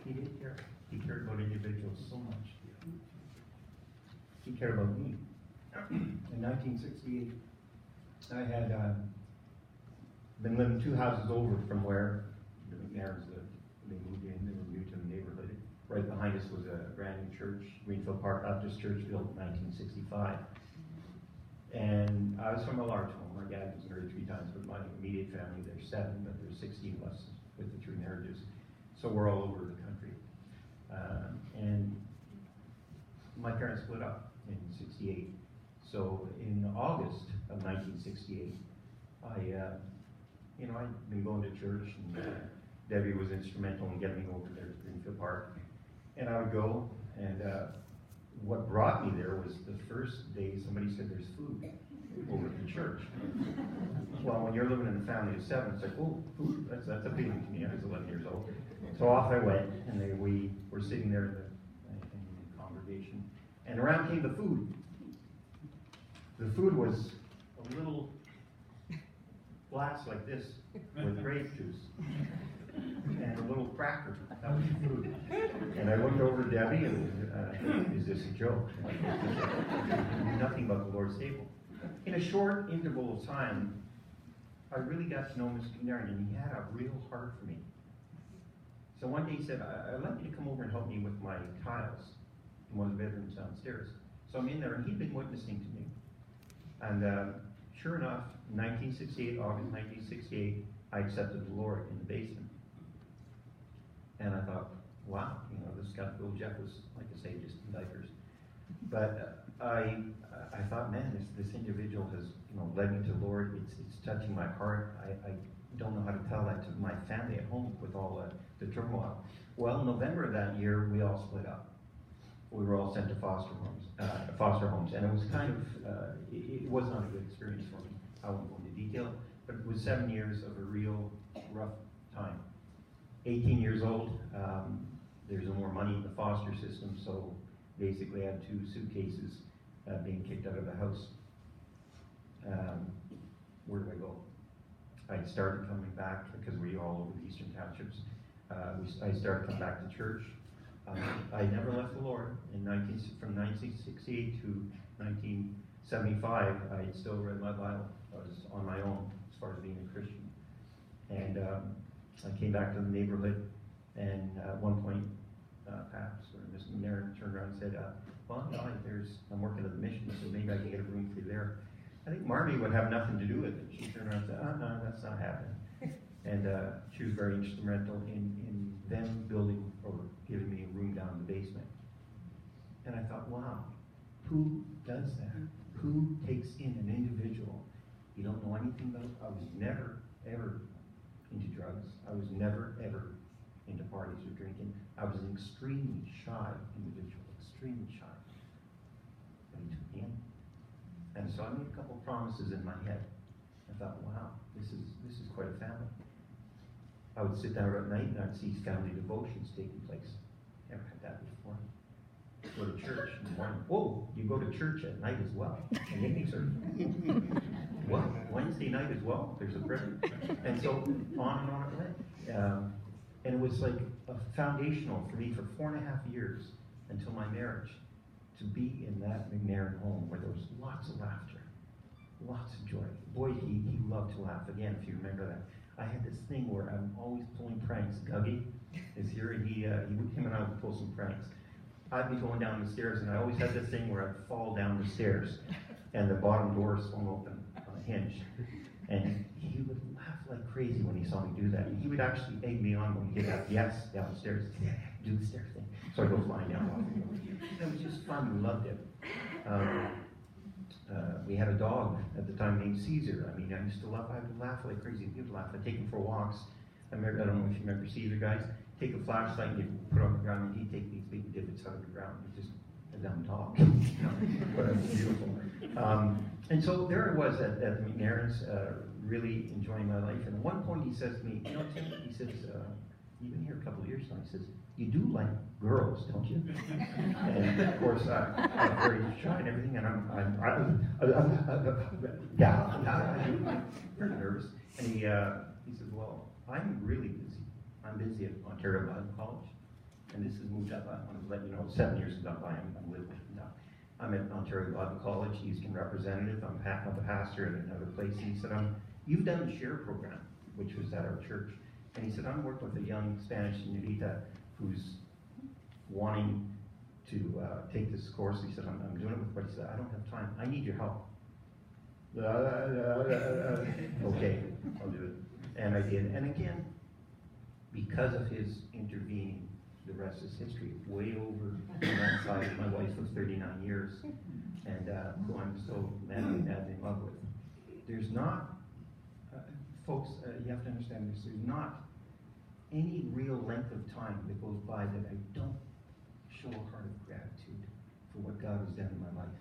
He did care. He cared about individuals so much. He cared about me. In 1968, I had been living 2 houses over from where the McNairns lived. They moved in, they were new to the neighborhood. Right behind us was a brand new church, Greenfield Park Baptist Church, built in 1965. And I was from a large home. My dad was married 3 times, but my immediate family, there's 7, but there's 16 of us with the 3 marriages. So we're all over the country. And my parents split up in 68. So in August of 1968, I'd been going to church, and Debbie was instrumental in getting me over there to Greenfield Park. And I would go, and what brought me there was the first day somebody said there's food over at the church. Well, when you're living in a family of 7, it's like, oh, food, that's appealing to me. I was 11 years old. So off I went, and we were sitting there in the congregation, and around came the food. The food was a little glass like this with grape juice and a little cracker. That was the food. And I looked over at Debbie and is this a joke? Nothing but the Lord's table. In a short interval of time, I really got to know Mr. McNairn, and he had a real heart for me. So one day he said, I'd like you to come over and help me with my tiles in one of the bedrooms downstairs. So I'm in there, and he'd been witnessing to me. And sure enough, in 1968, August 1968, I accepted the Lord in the basement. And I thought, wow, this Bill Jeff was, like I say, just in diapers. But I thought, man, this individual has led me to the Lord. It's touching my heart. I don't know how to tell that to my family at home with all the turmoil. Well, in November of that year, we all split up. We were all sent to foster homes, and it was kind of, it was not a good experience for me. I won't go into detail, but it was 7 years of a real rough time. 18 years old, there's no more money in the foster system, so basically I had 2 suitcases being kicked out of the house. Where do I go? I started coming back, because we were all over the Eastern Townships. I started coming back to church. I never left the Lord. From 1968 to 1975, I still read my Bible. I was on my own as far as being a Christian. And I came back to the neighborhood, and at one point, Pastor Mr. McNairn turned around and said, well, no, I'm working at the mission, so maybe I can get a room for you there. I think Marmy would have nothing to do with it. She turned around and said, no, that's not happening. And she was very instrumental in them building or giving me a room down in the basement. And I thought, wow, who does that? Who takes in an individual you don't know anything about? I was never, ever into drugs. I was never, ever into parties or drinking. I was an extremely shy individual, extremely shy. But he took me in. And so I made a couple of promises in my head. I thought, wow, this is quite a family. I would sit down at night and I'd see family devotions taking place. Never had that before. Go to church in the morning. Whoa, you go to church at night as well. And evening service. What? Wednesday night as well? There's a prayer. And so on and on it went. And it was like a foundational for me for 4.5 years until my marriage to be in that McNairn home where there was lots of laughter, lots of joy. Boy, he loved to laugh. Again, if you remember that. I had this thing where I'm always pulling pranks. Guggy is here, and him and I would pull some pranks. I'd be going down the stairs, and I always had this thing where I'd fall down the stairs, and the bottom door swung open on a hinge. And he would laugh like crazy when he saw me do that. He would actually egg me on when he did that. Yes, down the stairs. Yeah, do the stairs thing. So I go flying down. It was just fun. We loved it. We had a dog at the time named Caesar. I mean, I used to laugh. I would laugh like crazy. He would laugh. I'd take him for walks. I don't know if you remember Caesar, guys. Take a flashlight and you'd put it on the ground, and he'd take these big divots out of the ground. He's just a dumb dog. But it was beautiful. And so there I was at the McNairns, really enjoying my life. And at one point he says to me, Tim, he says, you've been here a couple of years now. He says, you do like girls, don't you? And of course, I'm very shy and everything, and I'm very nervous. And he says, well, I'm really busy. I'm busy at Ontario Bible College. and this has moved up. I want to let you know, 7 years have gone by. I'm living now. I'm at Ontario Bible College, Eastern representative. I'm the pastor at another place. And he said, you've done the SHARE program, which was at our church. And he said, I'm working with a young Spanish señorita who's wanting to take this course. He said, I'm doing it with what he said. I don't have time. I need your help. Okay, I'll do it. And I did. And again, because of his intervening, the rest is history. Way over on that side, my wife of 39 years, and who I'm so madly in love with. There's not, folks, you have to understand this, there's not any real length of time that goes by that I don't show a heart of gratitude for what God has done in my life.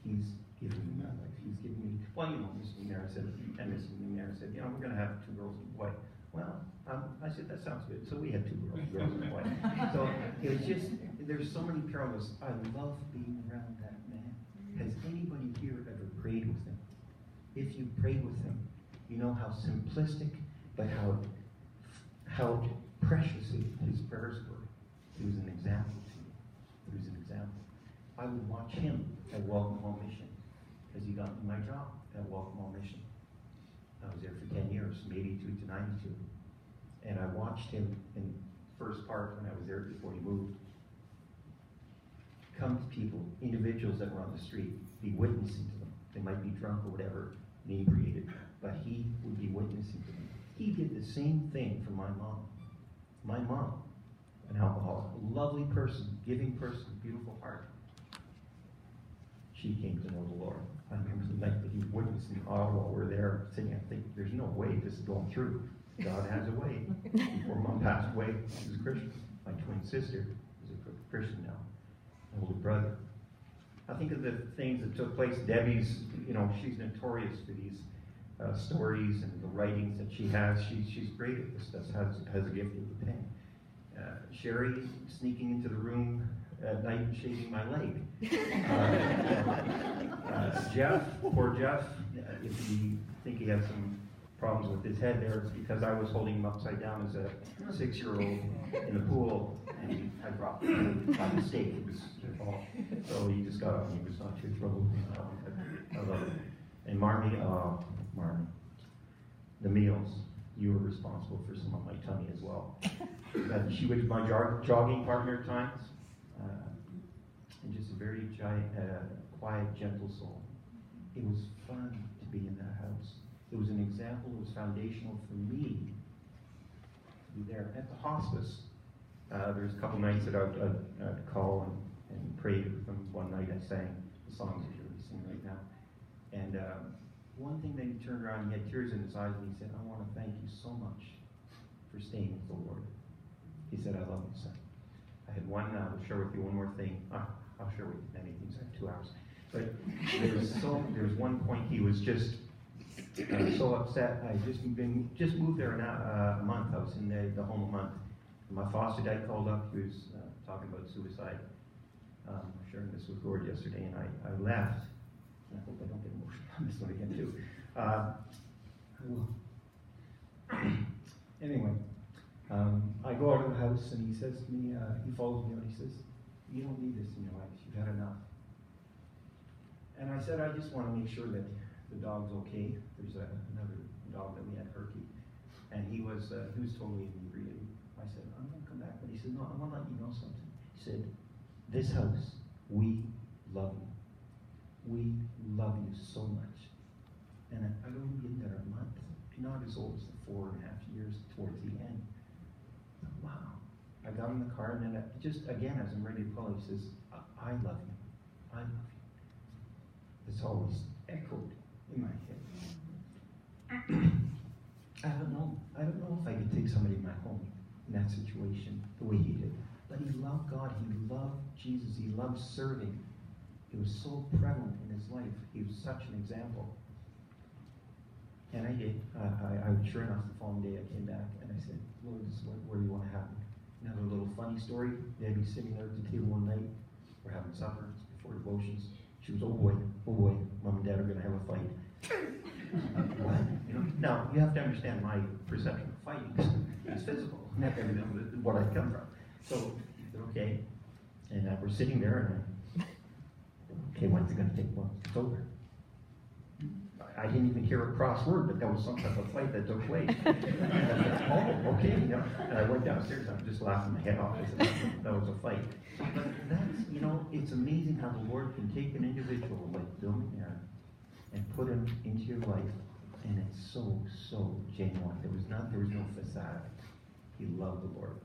He's given me my life. He's given me, well, you know, Mr. Mayor said, and Mrs. Mayor said, you know, we're going to have 2 girls and a boy. Well, I said, that sounds good. So we had 2 girls and a boy. So it was just, there's so many parallels. I love being around that man. Has anybody here ever prayed with him? If you prayed with him, you know how simplistic, but how precious his prayers were. He was an example to me. He was an example. I would watch him at Welcome Home Mission as he got me my job at Welcome Home Mission. I was there for 10 years, from 82 to 92. And I watched him in first part when I was there before he moved, come to people, individuals that were on the street, be witnessing to them. They might be drunk or whatever, inebriated, but he would be witnessing to them. He did the same thing for my mom. My mom, an alcoholic, a lovely person, giving person, beautiful heart. She came to know the Lord. I remember the night that he witnessed in Ottawa, we're there sitting, I think, there's no way this is going through. God has a way. Before Mom passed away, she was a Christian. My twin sister is a Christian now, an older brother. I think of the things that took place. Debbie's, you know, she's notorious for these stories and the writings that she has. She's great at this stuff, has a gift of the pen. Sherry sneaking into the room at night and shaving my leg. Jeff, poor Jeff, if you think he has some problems with his head there, it's because I was holding him upside down as a 6-year-old in the pool, and I dropped him by mistake. It was his fault. So he just got up and he was not too troubled. I love it. And Marnie, the meals, you were responsible for some of my tummy as well. She was my jogging partner at times, and just a very quiet, gentle soul. It was fun to be in that house. It was an example, it was foundational for me to be there. At the hospice, there's a couple nights that I'd call and pray with them. One night I sang the songs that you're going to be singing right now. And one thing that he turned around, he had tears in his eyes, and he said, I want to thank you so much for staying with the Lord. He said, I love you, son. I had one, I'll share with you one more thing. I'll share with you many things, I have 2 hours. But there was one point he was just so upset. I just moved there a month. I was in the home a month. My foster dad called up. He was talking about suicide. Sharing this with Gord yesterday, and I left. I hope I don't get emotional on this one again too. I will. Anyway, I go out of the house, and he says to me, he follows me out. He says, "You don't need this in your life. You've had enough." And I said, "I just want to make sure that the dog's okay." There's another dog that we had, Herky, and he was totally inebriated. I said, "I'm going to come back," but he said, "No, I want to let you know something." He said, "This house, we love you. We love you so much." And I'd only been there a month, not as old as the 4.5 years towards the end. Wow. I got in the car, and then just again, as I'm ready to call, he says, "I love you. I love you." It's always echoed in my head. I don't know if I could take somebody in my home in that situation the way he did. But he loved God, he loved Jesus, he loved serving. It was so prevalent in his life. He was such an example. And I did. Sure enough, the following day I came back and I said, "Lord, this is where you want to have me." Another little funny story. Debbie's sitting there at the table one night. We're having supper. It's before devotions. She was, oh boy, Mom and Dad are going to have a fight. What? You know? Now, you have to understand my perception of fighting is physical. Not what I come from. So said, okay. And we're sitting there, and okay, when's it going to take? Well, it's over. I didn't even hear a crossword, but that was some type of fight that took place. And I said, oh, okay. You know, and I went downstairs, I'm just laughing my head off. I said, that was a fight. But that's, you know, it's amazing how the Lord can take an individual like Bill McNair and put him into your life, and it's so, so genuine. There was no facade. He loved the Lord.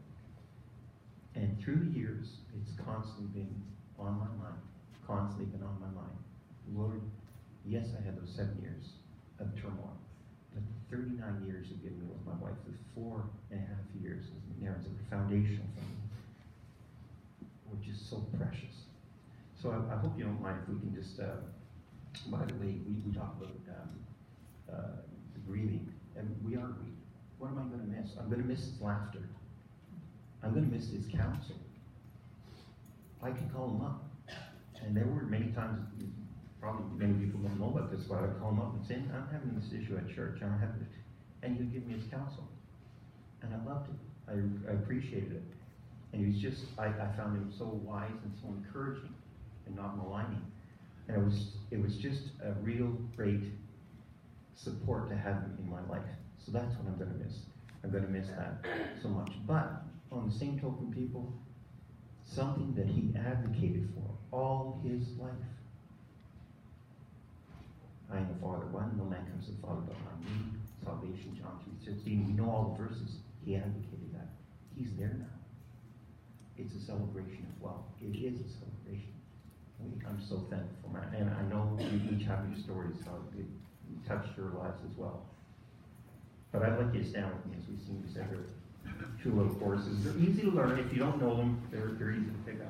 And through the years, it's constantly been on my mind, constantly been on my mind. Lord, yes, I had those 7 years of turmoil, but the 39 years you've given me with my wife, the 4.5 years as McNair's are foundational for me, which is so precious. So I hope you don't mind if we can just, by the way, we talk about the grieving, and we are grieving. What am I going to miss? I'm going to miss his laughter. I'm going to miss his counsel. I can call him up. And there were many times, probably many people don't know about this, but I'd call him up and say, I'm having this issue at church, I don't have this. And he'd give me his counsel. And I loved it. I appreciated it. And he was just, I found him so wise and so encouraging and not maligning. And it was just a real great support to have him in my life. So that's what I'm going to miss. I'm going to miss that so much. But on the same token, people, something that he advocated for all his life. I am the Father one, no man comes to the Father but by me. Salvation, John 3:16. We know all the verses. He advocated that. He's there now. It's a celebration as well. It is a celebration. I'm so thankful, man. And I know you each have your stories, how it touched your lives as well. But I'd like you to stand with me as we sing these other two little choruses. They're easy to learn. If you don't know them, they're easy to pick up.